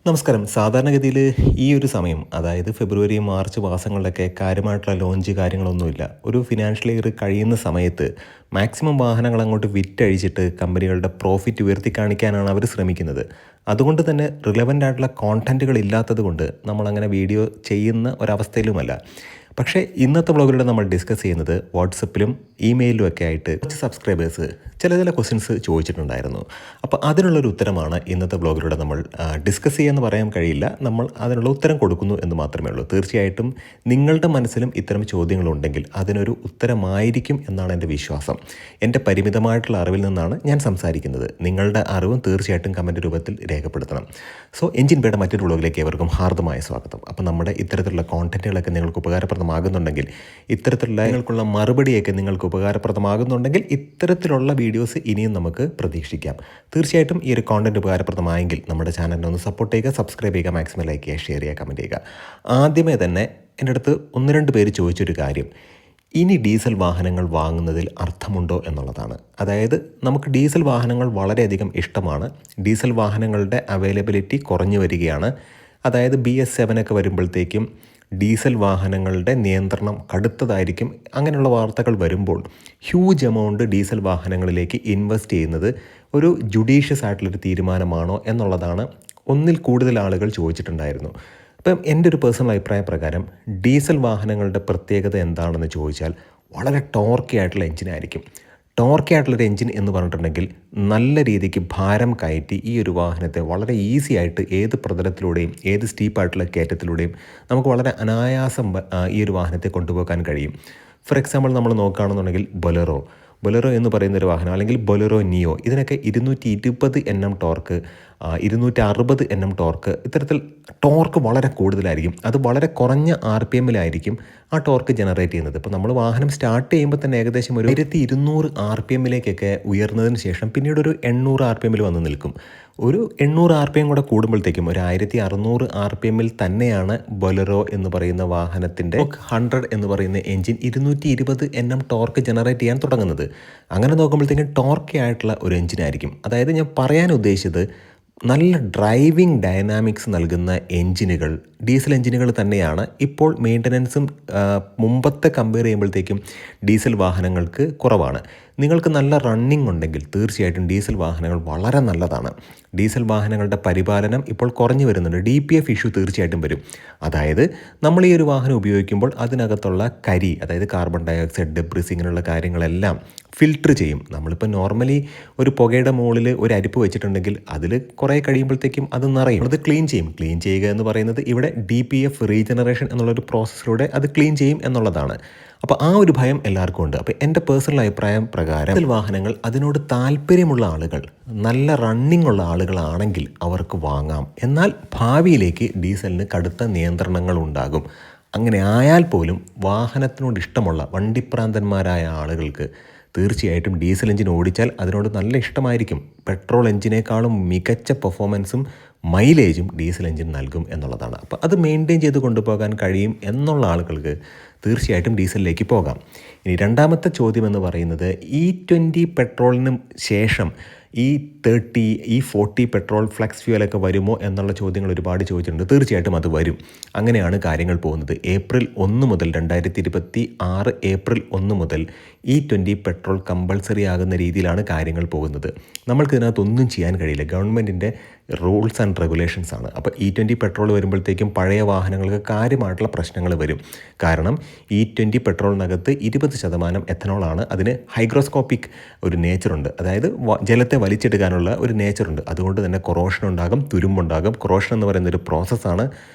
നമസ്കാരം. സാധാരണഗതിയിൽ ഈ ഒരു സമയം, അതായത് ഫെബ്രുവരി, മാർച്ച് മാസങ്ങളിലൊക്കെ കാര്യമായിട്ടുള്ള ലോഞ്ച് കാര്യങ്ങളൊന്നുമില്ല. ഒരു ഫിനാൻഷ്യൽ ഇയർ കഴിയുന്ന സമയത്ത് മാക്സിമം വാഹനങ്ങൾ അങ്ങോട്ട് വിറ്റഴിച്ചിട്ട് കമ്പനികളുടെ പ്രോഫിറ്റ് ഉയർത്തി കാണിക്കാനാണ് അവർ ശ്രമിക്കുന്നത്. അതുകൊണ്ട് തന്നെ റിലവൻ്റ് ആയിട്ടുള്ള കോണ്ടൻറ്റുകൾ ഇല്ലാത്തത് കൊണ്ട് നമ്മളങ്ങനെ വീഡിയോ ചെയ്യുന്ന ഒരവസ്ഥയിലുമല്ല. പക്ഷേ ഇന്നത്തെ വ്ളോഗിലൂടെ നമ്മൾ ഡിസ്കസ് ചെയ്യുന്നത് വാട്സപ്പിലും ഇമെയിലും ഒക്കെ ആയിട്ട് കുറച്ച് സബ്സ്ക്രൈബേഴ്സ് ചില ക്വസ്റ്റ്യൻസ് ചോദിച്ചിട്ടുണ്ടായിരുന്നു. അപ്പോൾ അതിനുള്ളൊരു ഉത്തരമാണ് ഇന്നത്തെ വ്ളോഗിലൂടെ നമ്മൾ ഡിസ്കസ് ചെയ്യാമെന്ന് പറയാൻ കഴിയില്ല. നമ്മൾ അതിനുള്ള ഉത്തരം കൊടുക്കുന്നു എന്ന് മാത്രമേ ഉള്ളൂ. തീർച്ചയായിട്ടും നിങ്ങളുടെ മനസ്സിലും ഇത്തരം ചോദ്യങ്ങളുണ്ടെങ്കിൽ അതിനൊരു ഉത്തരമായിരിക്കും എന്നാണ് എൻ്റെ വിശ്വാസം. എൻ്റെ പരിമിതമായിട്ടുള്ള അറിവിൽ നിന്നാണ് ഞാൻ സംസാരിക്കുന്നത്. നിങ്ങളുടെ അറിവും തീർച്ചയായിട്ടും കമൻറ്റ് രൂപത്തിൽ രേഖപ്പെടുത്തണം. സോ എഞ്ചിൻ ബേയുടെ മറ്റൊരു വ്ളോഗിലേക്ക് ഏവർക്കും ഹാർദമായ സ്വാഗതം. അപ്പോൾ നമ്മുടെ ഇത്തരത്തിലുള്ള കോണ്ടൻറ്റുകളൊക്കെ നിങ്ങൾക്ക് ഉപകാരപ്രദമാകുന്നുണ്ടെങ്കിൽ, ഇത്തരത്തിലുള്ള നിങ്ങൾക്കുള്ള മറുപടിയൊക്കെ നിങ്ങൾക്ക് ഉപകാരപ്രദമാകുന്നുണ്ടെങ്കിൽ ഇത്തരത്തിലുള്ള വീഡിയോസ് ഇനിയും നമുക്ക് പ്രതീക്ഷിക്കാം. തീർച്ചയായിട്ടും ഈ ഒരു കോണ്ടൻറ്റ് ഉപകാരപ്രദമായെങ്കിൽ നമ്മുടെ ചാനലിനെ ഒന്ന് സപ്പോർട്ട് ചെയ്യുക, സബ്സ്ക്രൈബ് ചെയ്യുക, മാക്സിമം ലൈക്ക് ചെയ്യുക, ഷെയർ ചെയ്യുക, കമൻറ്റ് ചെയ്യുക. ആദ്യമേ തന്നെ എൻ്റെ അടുത്ത് 1-2 പേര് ചോദിച്ചൊരു കാര്യം, ഇനി ഡീസൽ വാഹനങ്ങൾ വാങ്ങുന്നതിൽ അർത്ഥമുണ്ടോ എന്നുള്ളതാണ്. അതായത് നമുക്ക് ഡീസൽ വാഹനങ്ങൾ വളരെയധികം ഇഷ്ടമാണ്. ഡീസൽ വാഹനങ്ങളുടെ അവൈലബിലിറ്റി കുറഞ്ഞു വരികയാണ്. അതായത് BS7 ഒക്കെ വരുമ്പോഴത്തേക്കും ഡീസൽ വാഹനങ്ങളുടെ നിയന്ത്രണം കടുത്തതായിരിക്കും. അങ്ങനെയുള്ള വാർത്തകൾ വരുമ്പോൾ ഹ്യൂജ് എമൗണ്ട് ഡീസൽ വാഹനങ്ങളിലേക്ക് ഇൻവെസ്റ്റ് ചെയ്യുന്നത് ഒരു ജുഡീഷ്യസ് ആയിട്ടുള്ളൊരു തീരുമാനമാണോ എന്നുള്ളതാണ് ഒന്നിൽ കൂടുതൽ ആളുകൾ ചോദിച്ചിട്ടുണ്ടായിരുന്നു. അപ്പം എൻ്റെ ഒരു പേഴ്സണൽ അഭിപ്രായ പ്രകാരം ഡീസൽ വാഹനങ്ങളുടെ പ്രത്യേകത എന്താണെന്ന് ചോദിച്ചാൽ വളരെ ടോർക്കി ആയിട്ടുള്ള എഞ്ചിനായിരിക്കും. ടോർക്കി ആയിട്ടുള്ളൊരു എഞ്ചിൻ എന്ന് പറഞ്ഞിട്ടുണ്ടെങ്കിൽ നല്ല രീതിക്ക് ഭാരം കയറ്റി ഈ ഒരു വാഹനത്തെ വളരെ ഈസി ആയിട്ട് ഏത് പ്രതലത്തിലൂടെയും ഏത് സ്റ്റീപ്പായിട്ടുള്ള കയറ്റത്തിലൂടെയും നമുക്ക് വളരെ അനായാസം ഈ ഒരു വാഹനത്തെ കൊണ്ടുപോകാൻ കഴിയും. ഫോർ എക്സാമ്പിൾ നമ്മൾ നോക്കുകയാണെന്നുണ്ടെങ്കിൽ ബൊലെറോ എന്ന് പറയുന്നൊരു വാഹനം, അല്ലെങ്കിൽ ബൊലെറോ നിയോ, ഇതിനൊക്കെ 220 Nm ടോർക്ക്, 260 Nm ടോർക്ക്, ഇത്തരത്തിൽ ടോർക്ക് വളരെ കൂടുതലായിരിക്കും. അത് വളരെ കുറഞ്ഞ RPMലായിരിക്കും ആ ടോർക്ക് ജനറേറ്റ് ചെയ്യുന്നത്. ഇപ്പോൾ നമ്മൾ വാഹനം സ്റ്റാർട്ട് ചെയ്യുമ്പോൾ തന്നെ ഏകദേശം ഒരു 1200 RPMലേക്കൊക്കെ ഉയർന്നതിന് ശേഷം പിന്നീട് ഒരു 800 RPMൽ വന്ന് നിൽക്കും. ഒരു 800 RPM കൂടെ കൂടുമ്പോഴത്തേക്കും ഒരു 1600 RPMൽ തന്നെയാണ് ബൊലെറോ എന്ന് പറയുന്ന വാഹനത്തിൻ്റെ 100 എന്ന് പറയുന്ന എഞ്ചിൻ 220 Nm ടോർക്ക് ജനറേറ്റ് ചെയ്യാൻ തുടങ്ങുന്നത്. അങ്ങനെ നോക്കുമ്പോഴത്തേക്കും ടോർക്കി ആയിട്ടുള്ള ഒരു എഞ്ചിനായിരിക്കും. അതായത് ഞാൻ പറയാൻ ഉദ്ദേശിച്ചത്, നല്ല ഡ്രൈവിംഗ് ഡൈനാമിക്സ് നൽകുന്ന എഞ്ചിനുകൾ ഡീസൽ എഞ്ചിനുകൾ തന്നെയാണ്. ഇപ്പോൾ മെയിൻ്റനൻസും മുമ്പത്തെ കമ്പയർ ചെയ്യുമ്പോഴത്തേക്കും ഡീസൽ വാഹനങ്ങൾക്ക് കുറവാണ്. നിങ്ങൾക്ക് നല്ല റണ്ണിങ് ഉണ്ടെങ്കിൽ തീർച്ചയായിട്ടും ഡീസൽ വാഹനങ്ങൾ വളരെ നല്ലതാണ്. ഡീസൽ വാഹനങ്ങളുടെ പരിപാലനം ഇപ്പോൾ കുറഞ്ഞു വരുന്നുണ്ട്. DPF ഇഷ്യൂ തീർച്ചയായിട്ടും വരും. അതായത് നമ്മൾ ഈ ഒരു വാഹനം ഉപയോഗിക്കുമ്പോൾ അതിനകത്തുള്ള കരി, അതായത് കാർബൺ ഡയോക്സൈഡ്, ഡെബ്രിസ്, ഇങ്ങനെയുള്ള കാര്യങ്ങളെല്ലാം ഫിൽട്ടർ ചെയ്യും. നമ്മളിപ്പോൾ നോർമലി ഒരു പുകയുടെ മുകളിൽ ഒരു അരിപ്പ് വെച്ചിട്ടുണ്ടെങ്കിൽ അതിൽ കുറേ കഴിയുമ്പോഴത്തേക്കും അത് നിറയും. അത് ക്ലീൻ ചെയ്യുക എന്ന് പറയുന്നത് ഇവിടെ DPF റീജനറേഷൻ എന്നുള്ളൊരു പ്രോസസ്സിലൂടെ അത് ക്ലീൻ ചെയ്യും എന്നുള്ളതാണ്. അപ്പോൾ ആ ഒരു ഭയം എല്ലാവർക്കും ഉണ്ട്. അപ്പോൾ എൻ്റെ പേഴ്സണൽ അഭിപ്രായം പ്രകാരം ഡീസൽ വാഹനങ്ങൾ അതിനോട് താല്പര്യമുള്ള ആളുകൾ, നല്ല റണ്ണിംഗ് ഉള്ള ആളുകളാണെങ്കിൽ അവർക്ക് വാങ്ങാം. എന്നാൽ ഭാവിയിലേക്ക് ഡീസലിന് കടുത്ത നിയന്ത്രണങ്ങൾ ഉണ്ടാകും. അങ്ങനെ ആയാൽ പോലും വാഹനത്തിനോട് ഇഷ്ടമുള്ള വണ്ടിപ്രാന്തന്മാരായ ആളുകൾക്ക് തീർച്ചയായിട്ടും ഡീസൽ എഞ്ചിൻ ഓടിച്ചാൽ അതിനോട് നല്ല ഇഷ്ടമായിരിക്കും. പെട്രോൾ എഞ്ചിനേക്കാളും മികച്ച പെർഫോമൻസും മൈലേജും ഡീസൽ എഞ്ചിൻ നൽകും എന്നുള്ളതാണ്. അപ്പോൾ അത് മെയിൻറ്റെയിൻ ചെയ്ത് കൊണ്ടുപോകാൻ കഴിയും എന്നുള്ള ആളുകൾക്ക് തീർച്ചയായിട്ടും ഡീസലിലേക്ക് പോകാം. ഇനി രണ്ടാമത്തെ ചോദ്യം എന്ന് പറയുന്നത്, E20 പെട്രോളിനും ശേഷം E30, E40 പെട്രോൾ ഫ്ലക്സ് ഫ്യൂവലൊക്കെ വരുമോ എന്നുള്ള ചോദ്യങ്ങൾ ഒരുപാട് ചോദിച്ചിട്ടുണ്ട്. തീർച്ചയായിട്ടും അത് വരും. അങ്ങനെയാണ് കാര്യങ്ങൾ പോകുന്നത്. ഏപ്രിൽ 1 മുതൽ 2026 ഏപ്രിൽ 1 മുതൽ E20 പെട്രോൾ കമ്പൾസറി ആകുന്ന രീതിയിലാണ് കാര്യങ്ങൾ പോകുന്നത്. നമ്മൾക്കിതിനകത്തൊന്നും ചെയ്യാൻ കഴിയില്ല. ഗവൺമെൻറ്റിൻ്റെ റൂൾസ് ആൻഡ് റെഗുലേഷൻസ് ആണ്. അപ്പോൾ E20 പെട്രോൾ വരുമ്പോഴത്തേക്കും പഴയ വാഹനങ്ങൾക്ക് കാര്യമായിട്ടുള്ള പ്രശ്നങ്ങൾ വരും. കാരണം E20 പെട്രോളിനകത്ത് 20% എഥനോളാണ്. അതിന് ഹൈഗ്രോസ്കോപ്പിക് ഒരു നേച്ചറുണ്ട്. അതായത് ജലത്തെ വലിച്ചെടുക്കാനുള്ള ഒരു നേച്ചറുണ്ട്. അതുകൊണ്ട് തന്നെ കൊറോഷൻ ഉണ്ടാകും, തുരുമ്പുണ്ടാകും. കൊറോഷൻ എന്ന് പറയുന്ന ഒരു പ്രോസസ്സാണ്.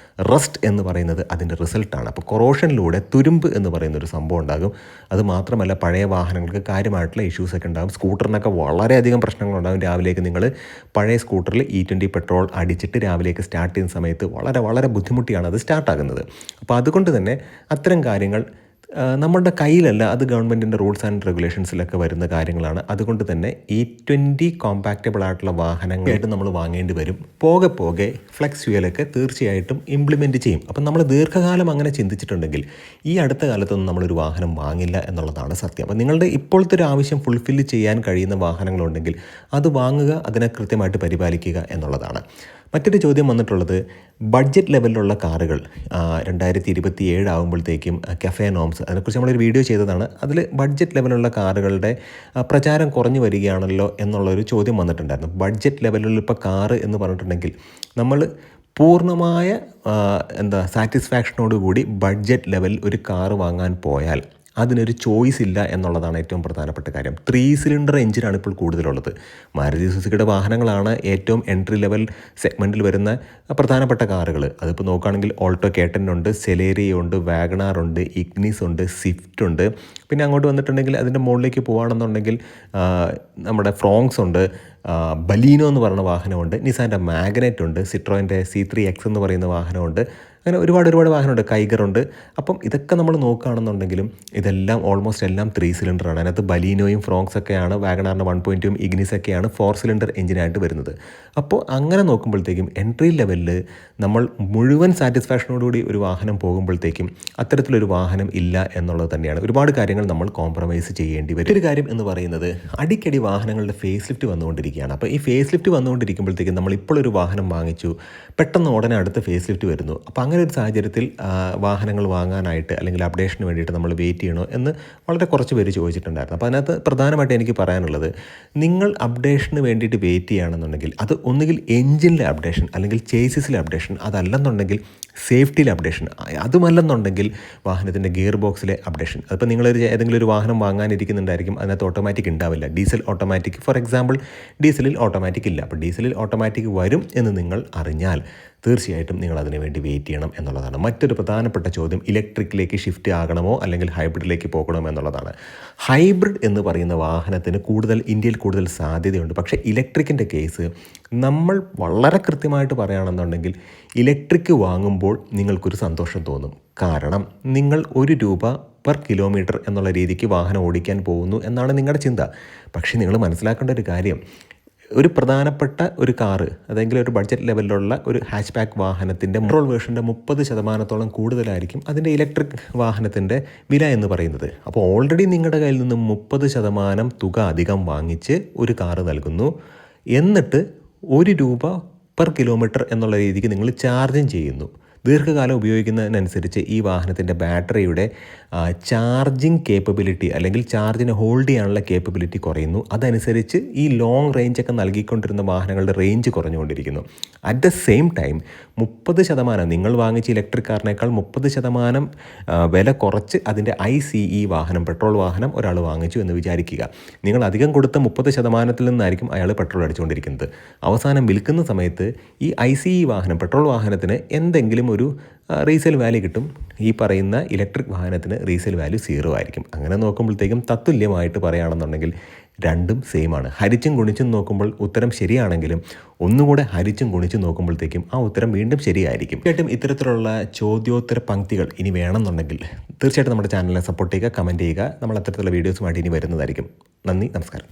റസ്റ്റ് എന്ന് പറയുന്നത് അതിൻ്റെ റിസൾട്ടാണ്. അപ്പോൾ കൊറോഷനിലൂടെ തുരുമ്പ് എന്ന് പറയുന്നൊരു സംഭവം ഉണ്ടാകും. അത് മാത്രമല്ല പഴയ വാഹനങ്ങൾക്ക് കാര്യമായിട്ടുള്ള ഇഷ്യൂസൊക്കെ ഉണ്ടാകും. സ്കൂട്ടറിനൊക്കെ വളരെയധികം പ്രശ്നങ്ങളുണ്ടാകും. രാവിലേക്ക് നിങ്ങൾ പഴയ സ്കൂട്ടറിൽ E20 പെട്രോൾ അടിച്ചിട്ട് രാവിലേക്ക് സ്റ്റാർട്ട് ചെയ്യുന്ന സമയത്ത് വളരെ ബുദ്ധിമുട്ടിയാണ് അത് സ്റ്റാർട്ടാകുന്നത്. അപ്പോൾ അതുകൊണ്ട് തന്നെ അത്തരം കാര്യങ്ങൾ നമ്മളുടെ കയ്യിലല്ല. അത് ഗവൺമെൻറ്റിൻ്റെ റൂൾസ് ആൻഡ് റെഗുലേഷൻസിലൊക്കെ വരുന്ന കാര്യങ്ങളാണ്. അതുകൊണ്ട് തന്നെ E20 കോമ്പാക്റ്റബിൾ ആയിട്ടുള്ള വാഹനങ്ങളായിട്ട് നമ്മൾ വാങ്ങേണ്ടി വരും. പോകെ ഫ്ലെക്സ് ഫ്യൂവലൊക്കെ തീർച്ചയായിട്ടും ഇംപ്ലിമെൻറ്റ് ചെയ്യും. അപ്പം നമ്മൾ ദീർഘകാലം അങ്ങനെ ചിന്തിച്ചിട്ടുണ്ടെങ്കിൽ ഈ അടുത്ത കാലത്തൊന്നും നമ്മളൊരു വാഹനം വാങ്ങില്ല എന്നുള്ളതാണ് സത്യം. അപ്പം നിങ്ങളുടെ ഇപ്പോഴത്തെ ഒരു ആവശ്യം ഫുൾഫില്ല് ചെയ്യാൻ കഴിയുന്ന വാഹനങ്ങളുണ്ടെങ്കിൽ അത് വാങ്ങുക, അതിനെ കൃത്യമായിട്ട് പരിപാലിക്കുക എന്നുള്ളതാണ്. മറ്റൊരു ചോദ്യം വന്നിട്ടുള്ളത് ബഡ്ജറ്റ് ലെവലിലുള്ള കാറുകൾ 2027 ആകുമ്പോഴത്തേക്കും കഫേ നോംസ് അതിനെക്കുറിച്ച് നമ്മളൊരു വീഡിയോ ചെയ്തതാണ്. അതിൽ ബഡ്ജറ്റ് ലെവലുള്ള കാറുകളുടെ പ്രചാരം കുറഞ്ഞു വരികയാണല്ലോ എന്നുള്ളൊരു ചോദ്യം വന്നിട്ടുണ്ടായിരുന്നു. ബഡ്ജറ്റ് ലെവലിൽ ഇപ്പോൾ കാറ് എന്ന് പറഞ്ഞിട്ടുണ്ടെങ്കിൽ നമ്മൾ പൂർണ്ണമായ സാറ്റിസ്ഫാക്ഷനോടുകൂടി ബഡ്ജറ്റ് ലെവൽ ഒരു കാറ് വാങ്ങാൻ പോയാൽ അതിനൊരു ചോയ്സ് ഇല്ല എന്നുള്ളതാണ് ഏറ്റവും പ്രധാനപ്പെട്ട കാര്യം. 3 സിലിണ്ടർ എഞ്ചിനാണ് ഇപ്പോൾ കൂടുതലുള്ളത്. മാരുതി സുസുക്കിയുടെ വാഹനങ്ങളാണ് ഏറ്റവും എൻട്രി ലെവൽ സെഗ്മെൻറ്റിൽ വരുന്ന പ്രധാനപ്പെട്ട കാറുകൾ. അതിപ്പോൾ നോക്കുകയാണെങ്കിൽ ഓൾട്ടോ K10 ഉണ്ട്, സെലേറിയ ഉണ്ട്, വാഗണാർ ഉണ്ട്, ഇഗ്നിസ് ഉണ്ട്, സ്വിഫ്റ്റ് ഉണ്ട്. പിന്നെ അങ്ങോട്ട് വന്നിട്ടുണ്ടെങ്കിൽ അതിൻ്റെ മുകളിലേക്ക് പോകുകയാണെന്നുണ്ടെങ്കിൽ നമ്മുടെ ഫ്രോങ്സ് ഉണ്ട്, ബലീനോ എന്ന് പറയുന്ന വാഹനമുണ്ട്, നിസാൻ്റെ മാഗ്നറ്റ് ഉണ്ട്, സിട്രോയിൻ്റെ C3X എന്ന് പറയുന്ന വാഹനമുണ്ട്. അങ്ങനെ ഒരുപാട് വാഹനമുണ്ട്, കൈഗറുണ്ട്. അപ്പം ഇതൊക്കെ നമ്മൾ നോക്കുകയാണെന്നുണ്ടെങ്കിലും ഇതെല്ലാം ഓൾമോസ്റ്റ് എല്ലാം 3 സിലിണ്ടറാണ്. അതിനകത്ത് ബലീനോയും ഫ്രോങ്സൊക്കെയാണ്, വാഗണാറിൻ്റെ 1.2 ഇഗ്നിസൊക്കെയാണ് 4 സിലിണ്ടർ എഞ്ചിനായിട്ട് വരുന്നത്. അപ്പോൾ അങ്ങനെ നോക്കുമ്പോഴത്തേക്കും എൻട്രി ലെവലിൽ നമ്മൾ മുഴുവൻ സാറ്റിസ്ഫാക്ഷനോടുകൂടി ഒരു വാഹനം പോകുമ്പോഴത്തേക്കും അത്തരത്തിലൊരു വാഹനം ഇല്ല എന്നുള്ളത് തന്നെയാണ്. ഒരുപാട് കാര്യങ്ങൾ നമ്മൾ കോംപ്രമൈസ് ചെയ്യേണ്ടി വരും. ഒരു കാര്യം എന്ന് പറയുന്നത് അടിക്കടി വാഹനങ്ങളുടെ ഫേസ് ലിഫ്റ്റ് വന്നുകൊണ്ടിരിക്കുകയാണ്. അപ്പോൾ ഈ ഫേസ് ലിഫ്റ്റ് വന്നുകൊണ്ടിരിക്കുമ്പോഴത്തേക്കും നമ്മൾ ഇപ്പോൾ ഒരു വാഹനം വാങ്ങിച്ചു, പെട്ടെന്ന് ഉടനെ അടുത്ത ഫേസ് ലിഫ്റ്റ് വരുന്നു. അപ്പോൾ അങ്ങനെ ഒരു സാഹചര്യത്തിൽ വാഹനങ്ങൾ വാങ്ങാനായിട്ട് അല്ലെങ്കിൽ അപ്ഡേഷന് വേണ്ടിയിട്ട് നമ്മൾ വെയിറ്റ് ചെയ്യണോ എന്ന് വളരെ കുറച്ച് പേര് ചോദിച്ചിട്ടുണ്ടായിരുന്നു. അപ്പോൾ അതിനകത്ത് പ്രധാനമായിട്ട് എനിക്ക് പറയാനുള്ളത്, നിങ്ങൾ അപ്ഡേഷന് വേണ്ടിയിട്ട് വെയിറ്റ് ചെയ്യുകയാണെന്നുണ്ടെങ്കിൽ അത് ഒന്നുകിൽ എഞ്ചിനിലെ അപ്ഡേഷൻ അല്ലെങ്കിൽ ചേസിസിലെ അപ്ഡേഷൻ, അതല്ലെന്നുണ്ടെങ്കിൽ സേഫ്റ്റിയിലെ അപ്ഡേഷൻ, അതുമല്ലെന്നുണ്ടെങ്കിൽ വാഹനത്തിൻ്റെ ഗിയർ ബോക്സിലെ അപ്ഡേഷൻ. അതിപ്പോൾ നിങ്ങളൊരു ഏതെങ്കിലും ഒരു വാഹനം വാങ്ങാനിരിക്കുന്നുണ്ടായിരിക്കും, അതിനകത്ത് ഓട്ടോമാറ്റിക് ഉണ്ടാവില്ല. ഡീസൽ ഓട്ടോമാറ്റിക്, ഫോർ എക്സാമ്പിൾ ഡീസലിൽ ഓട്ടോമാറ്റിക് ഇല്ല. അപ്പോൾ ഡീസലിൽ ഓട്ടോമാറ്റിക് വരും എന്ന് നിങ്ങൾ അറിഞ്ഞാൽ തീർച്ചയായിട്ടും നിങ്ങൾ അതിനു വേണ്ടി വെയിറ്റ് ചെയ്യണം എന്നുള്ളതാണ്. മറ്റൊരു പ്രധാനപ്പെട്ട ചോദ്യം ഇലക്ട്രിക്കിലേക്ക് ഷിഫ്റ്റ് ആകണമോ അല്ലെങ്കിൽ ഹൈബ്രിഡിലേക്ക് പോകണമോ എന്നുള്ളതാണ്. ഹൈബ്രിഡ് എന്ന് പറയുന്ന വാഹനത്തിന് ഇന്ത്യയിൽ കൂടുതൽ സാധ്യതയുണ്ട്. പക്ഷേ ഇലക്ട്രിക്കിൻ്റെ കേസ് നമ്മൾ വളരെ കൃത്യമായിട്ട് പറയുകയാണെന്നുണ്ടെങ്കിൽ ഇലക്ട്രിക് വാങ്ങുമ്പോൾ നിങ്ങൾക്കൊരു സന്തോഷം തോന്നും. കാരണം നിങ്ങൾ ₹1 പെർ കിലോമീറ്റർ എന്നുള്ള രീതിക്ക് വാഹനം ഓടിക്കാൻ പോകുന്നു എന്നാണ് നിങ്ങളുടെ ചിന്ത. പക്ഷേ നിങ്ങൾ മനസ്സിലാക്കേണ്ട ഒരു കാര്യം, ഒരു പ്രധാനപ്പെട്ട ഒരു കാറ്, അതെങ്കിലും ഒരു ബഡ്ജറ്റ് ലെവലിലുള്ള ഒരു ഹാച്ച് ബാക്ക് വാഹനത്തിൻ്റെ പെട്രോൾ വേർഷൻ്റെ 30% കൂടുതലായിരിക്കും അതിൻ്റെ ഇലക്ട്രിക് വാഹനത്തിൻ്റെ വില എന്ന് പറയുന്നത്. അപ്പോൾ ഓൾറെഡി നിങ്ങളുടെ കയ്യിൽ നിന്ന് 30% തുക അധികം വാങ്ങിച്ച് ഒരു കാറ് നൽകുന്നു, എന്നിട്ട് ₹1 പെർ കിലോമീറ്റർ എന്നുള്ള രീതിക്ക് നിങ്ങൾ ചാർജും ചെയ്യുന്നു. ദീർഘകാലം ഉപയോഗിക്കുന്നതിനനുസരിച്ച് ഈ വാഹനത്തിൻ്റെ ബാറ്ററിയുടെ ചാർജിങ് കേപ്പബിലിറ്റി അല്ലെങ്കിൽ ചാർജിനെ ഹോൾഡ് ചെയ്യാനുള്ള കേപ്പബിലിറ്റി കുറയുന്നു. അതനുസരിച്ച് ഈ ലോങ് റേഞ്ചൊക്കെ നൽകിക്കൊണ്ടിരുന്ന വാഹനങ്ങളുടെ റേഞ്ച് കുറഞ്ഞുകൊണ്ടിരിക്കുന്നു. അറ്റ് ദ സെയിം ടൈം 30% നിങ്ങൾ വാങ്ങിച്ച ഇലക്ട്രിക് കാറിനേക്കാൾ 30% വില കുറച്ച് അതിൻ്റെ ICE വാഹനം, പെട്രോൾ വാഹനം ഒരാൾ വാങ്ങിച്ചു എന്ന് വിചാരിക്കുക. നിങ്ങൾ അധികം കൊടുത്ത 30% നിന്നായിരിക്കും അയാൾ പെട്രോൾ അടിച്ചുകൊണ്ടിരിക്കുന്നത്. അവസാനം വിൽക്കുന്ന സമയത്ത് ഈ ICE വാഹനം, പെട്രോൾ വാഹനത്തിന് എന്തെങ്കിലും ഒരു റീസെയിൽ വാല്യൂ കിട്ടും. ഈ പറയുന്ന ഇലക്ട്രിക് വാഹനത്തിന് റീസെയിൽ വാല്യൂ 0 ആയിരിക്കും. അങ്ങനെ നോക്കുമ്പോഴത്തേക്കും തത്തുല്യമായിട്ട് പറയുകയാണെന്നുണ്ടെങ്കിൽ രണ്ടും സെയിം ആണ്. ഹരിച്ചും ഗുണിച്ചും നോക്കുമ്പോൾ ഉത്തരം ശരിയാണെങ്കിലും ഒന്നുകൂടെ ഹരിച്ചും ഗുണിച്ചും നോക്കുമ്പോഴത്തേക്കും ആ ഉത്തരം വീണ്ടും ശരിയായിരിക്കും. തീർച്ചയായിട്ടും ഇത്തരത്തിലുള്ള ചോദ്യോത്തര പങ്ക്തികൾ ഇനി വേണമെന്നുണ്ടെങ്കിൽ തീർച്ചയായിട്ടും നമ്മുടെ ചാനലിനെ സപ്പോർട്ട് ചെയ്യുക, കമൻറ്റ് ചെയ്യുക. നമ്മൾ അത്തരത്തിലുള്ള വീഡിയോസുമായിട്ട് ഇനി വരുന്നതായിരിക്കും. നന്ദി, നമസ്കാരം.